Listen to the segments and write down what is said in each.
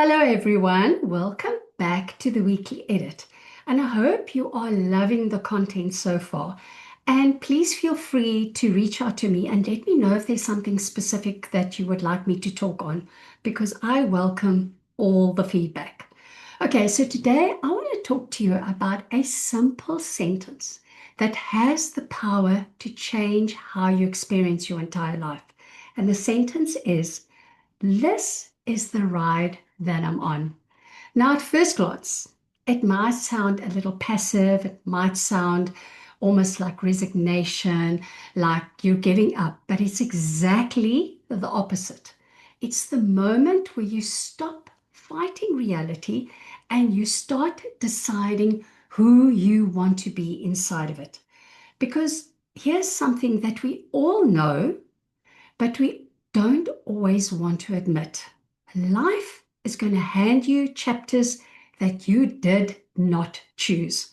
Hello, everyone. Welcome back to the weekly edit. And I hope you are loving the content so far. And please feel free to reach out to me and let me know if there's something specific that you would like me to talk on, because I welcome all the feedback. Okay, so today I want to talk to you about a simple sentence that has the power to change how you experience your entire life. And the sentence is, this is the ride that I'm on. Now, at first glance, it might sound a little passive. It might sound almost like resignation, like you're giving up, but it's exactly the opposite. It's the moment where you stop fighting reality and you start deciding who you want to be inside of it. Because here's something that we all know, but we don't always want to admit. Life is going to hand you chapters that you did not choose.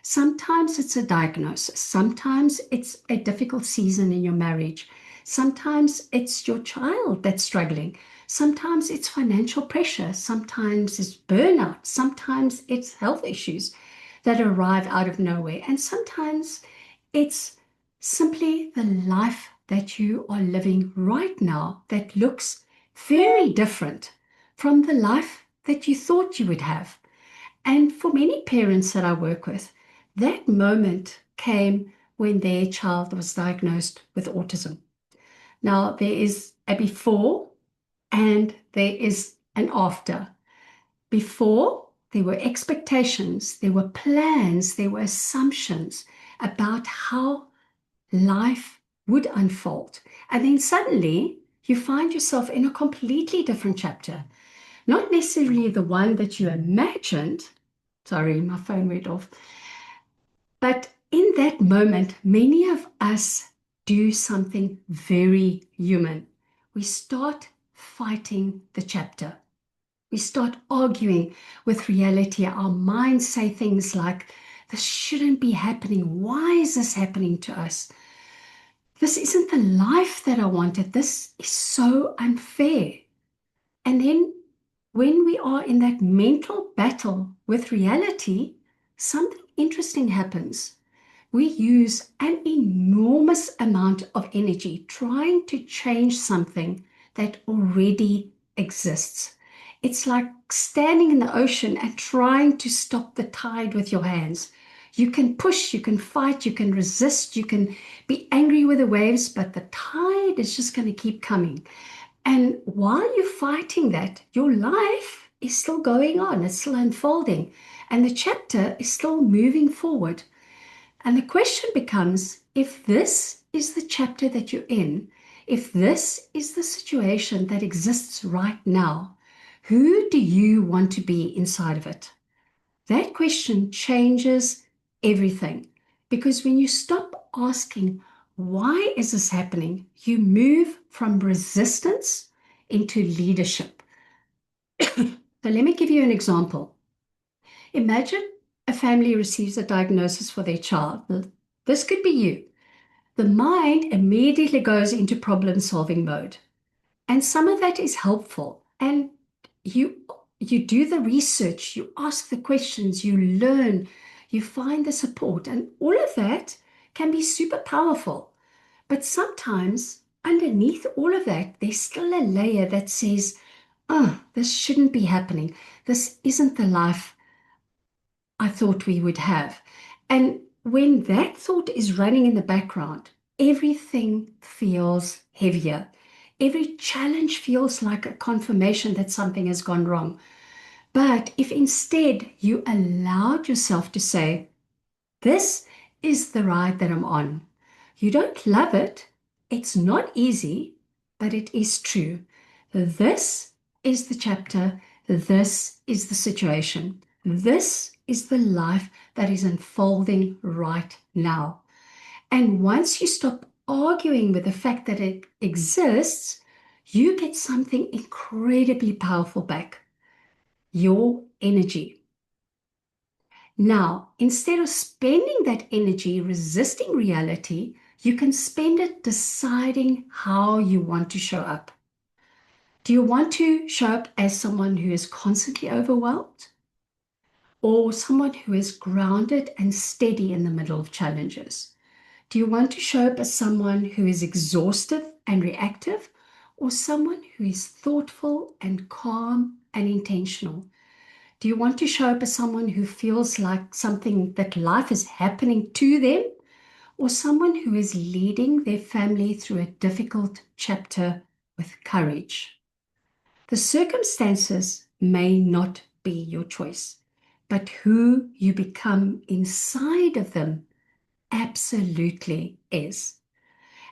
Sometimes it's a diagnosis. Sometimes it's a difficult season in your marriage. Sometimes it's your child that's struggling. Sometimes it's financial pressure. Sometimes it's burnout. Sometimes it's health issues that arrive out of nowhere. And sometimes it's simply the life that you are living right now that looks very different from the life that you thought you would have. And for many parents that I work with, that moment came when their child was diagnosed with autism. Now, there is a before and there is an after. Before, there were expectations, there were plans, there were assumptions about how life would unfold. And then suddenly you find yourself in a completely different chapter, not necessarily the one that you imagined. Sorry, my phone went off. But in that moment, many of us do something very human. We start fighting the chapter. We start arguing with reality. Our minds say things like, this shouldn't be happening. Why is this happening to us? This isn't the life that I wanted. This is so unfair. And then when we are in that mental battle with reality, something interesting happens. We use an enormous amount of energy trying to change something that already exists. It's like standing in the ocean and trying to stop the tide with your hands. You can push, you can fight, you can resist, you can be angry with the waves, but the tide is just going to keep coming. And while you're fighting that, your life is still going on, it's still unfolding, and the chapter is still moving forward. And the question becomes, if this is the chapter that you're in, if this is the situation that exists right now, who do you want to be inside of it? That question changes everything, because when you stop asking, why is this happening? You move from resistance into leadership. So let me give you an example. Imagine a family receives a diagnosis for their child. This could be you. The mind immediately goes into problem-solving mode. And some of that is helpful. And you you do the research, you ask the questions, you learn, you find the support, and all of that can be super powerful. But sometimes underneath all of that, there's still a layer that says, oh, this shouldn't be happening. This isn't the life I thought we would have. And when that thought is running in the background, everything feels heavier. Every challenge feels like a confirmation that something has gone wrong. But if instead you allowed yourself to say, this is the ride that I'm on. You don't love it. It's not easy, but it is true. This is the chapter. This is the situation. This is the life that is unfolding right now. And once you stop arguing with the fact that it exists, you get something incredibly powerful back, your energy. Now, instead of spending that energy resisting reality, you can spend it deciding how you want to show up. Do you want to show up as someone who is constantly overwhelmed or someone who is grounded and steady in the middle of challenges? Do you want to show up as someone who is exhausted and reactive or someone who is thoughtful and calm and intentional? Do you want to show up as someone who feels like something that life is happening to them or someone who is leading their family through a difficult chapter with courage? The circumstances may not be your choice, but who you become inside of them absolutely is.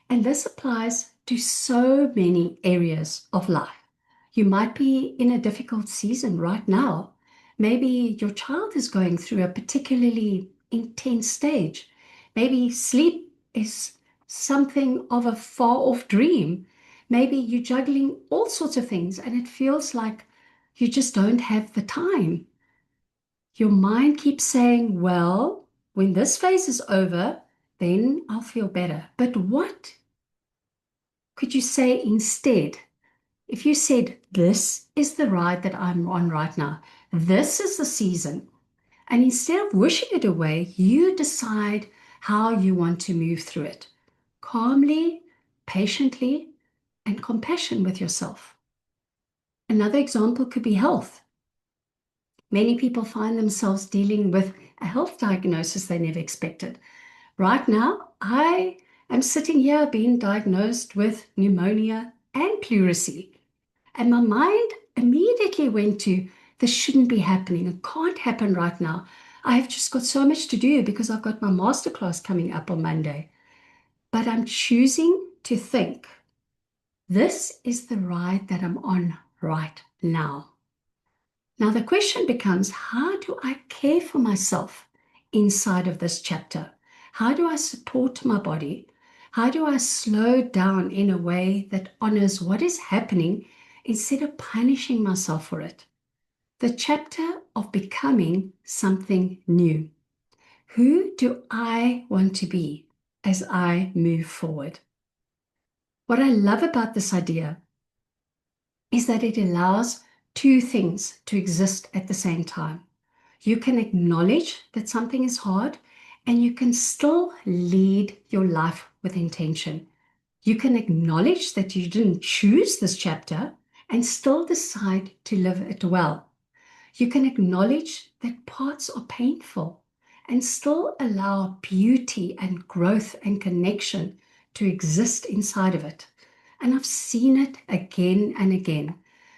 And this applies to so many areas of life. You might be in a difficult season right now. Maybe your child is going through a particularly intense stage. Maybe sleep is something of a far off dream. Maybe you're juggling all sorts of things and it feels like you just don't have the time. Your mind keeps saying, well, when this phase is over, then I'll feel better. But what could you say instead? If you said, this is the ride that I'm on right now, this is the season, and instead of wishing it away, you decide how you want to move through it calmly, patiently, and compassion with yourself. Another example could be health. Many people find themselves dealing with a health diagnosis they never expected. Right now, I am sitting here being diagnosed with pneumonia and pleurisy. And my mind immediately went to, this shouldn't be happening. It can't happen right now. I've just got so much to do because I've got my masterclass coming up on Monday. But I'm choosing to think, this is the ride that I'm on right now. Now, the question becomes, how do I care for myself inside of this chapter? How do I support my body? How do I slow down in a way that honors what is happening instead of punishing myself for it? The chapter of becoming something new. Who do I want to be as I move forward? What I love about this idea is that it allows two things to exist at the same time. You can acknowledge that something is hard and you can still lead your life with intention. You can acknowledge that you didn't choose this chapter and still decide to live it well. You can acknowledge that parts are painful and still allow beauty and growth and connection to exist inside of it. And I've seen it again and again.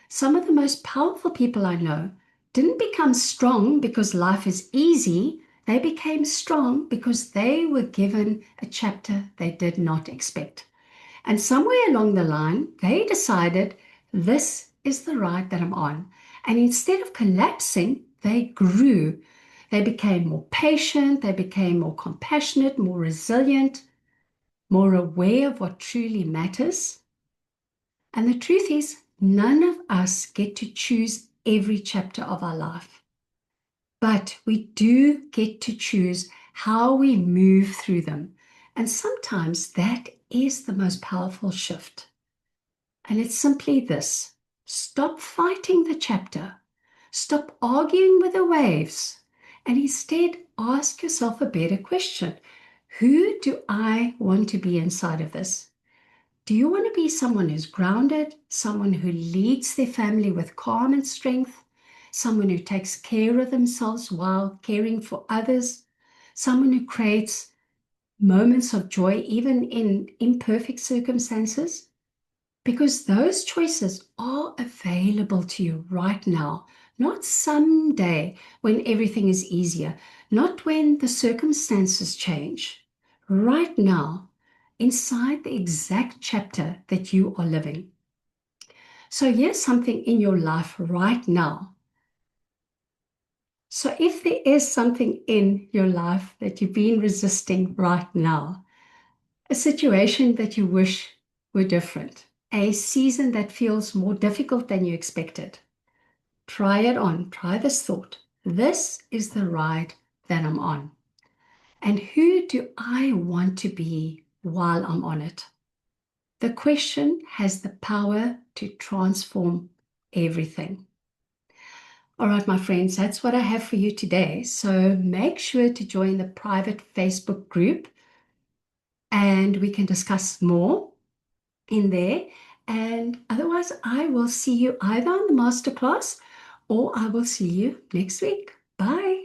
Some of the most powerful people I know didn't become strong because life is easy. They became strong because they were given a chapter they did not expect. And somewhere along the line, they decided this is the ride that I'm on. And instead of collapsing, they grew. They became more patient, they became more compassionate, more resilient, more aware of what truly matters. And the truth is, none of us get to choose every chapter of our life, but we do get to choose how we move through them. And sometimes that is the most powerful shift. And it's simply this: stop fighting the chapter, stop arguing with the waves, and instead ask yourself a better question. Who do I want to be inside of this? Do you want to be someone who's grounded, someone who leads their family with calm and strength, someone who takes care of themselves while caring for others, someone who creates moments of joy even in imperfect circumstances? Because those choices are available to you right now, not someday when everything is easier, not when the circumstances change. Right now, inside the exact chapter that you are living. So here's something in your life right now. So if there is something in your life that you've been resisting right now, a situation that you wish were different, a season that feels more difficult than you expected, try it on. Try this thought. This is the ride that I'm on. And who do I want to be while I'm on it? The question has the power to transform everything. All right, my friends, that's what I have for you today. So make sure to join the private Facebook group and we can discuss more in there. And otherwise, I will see you either on the masterclass or I will see you next week. Bye.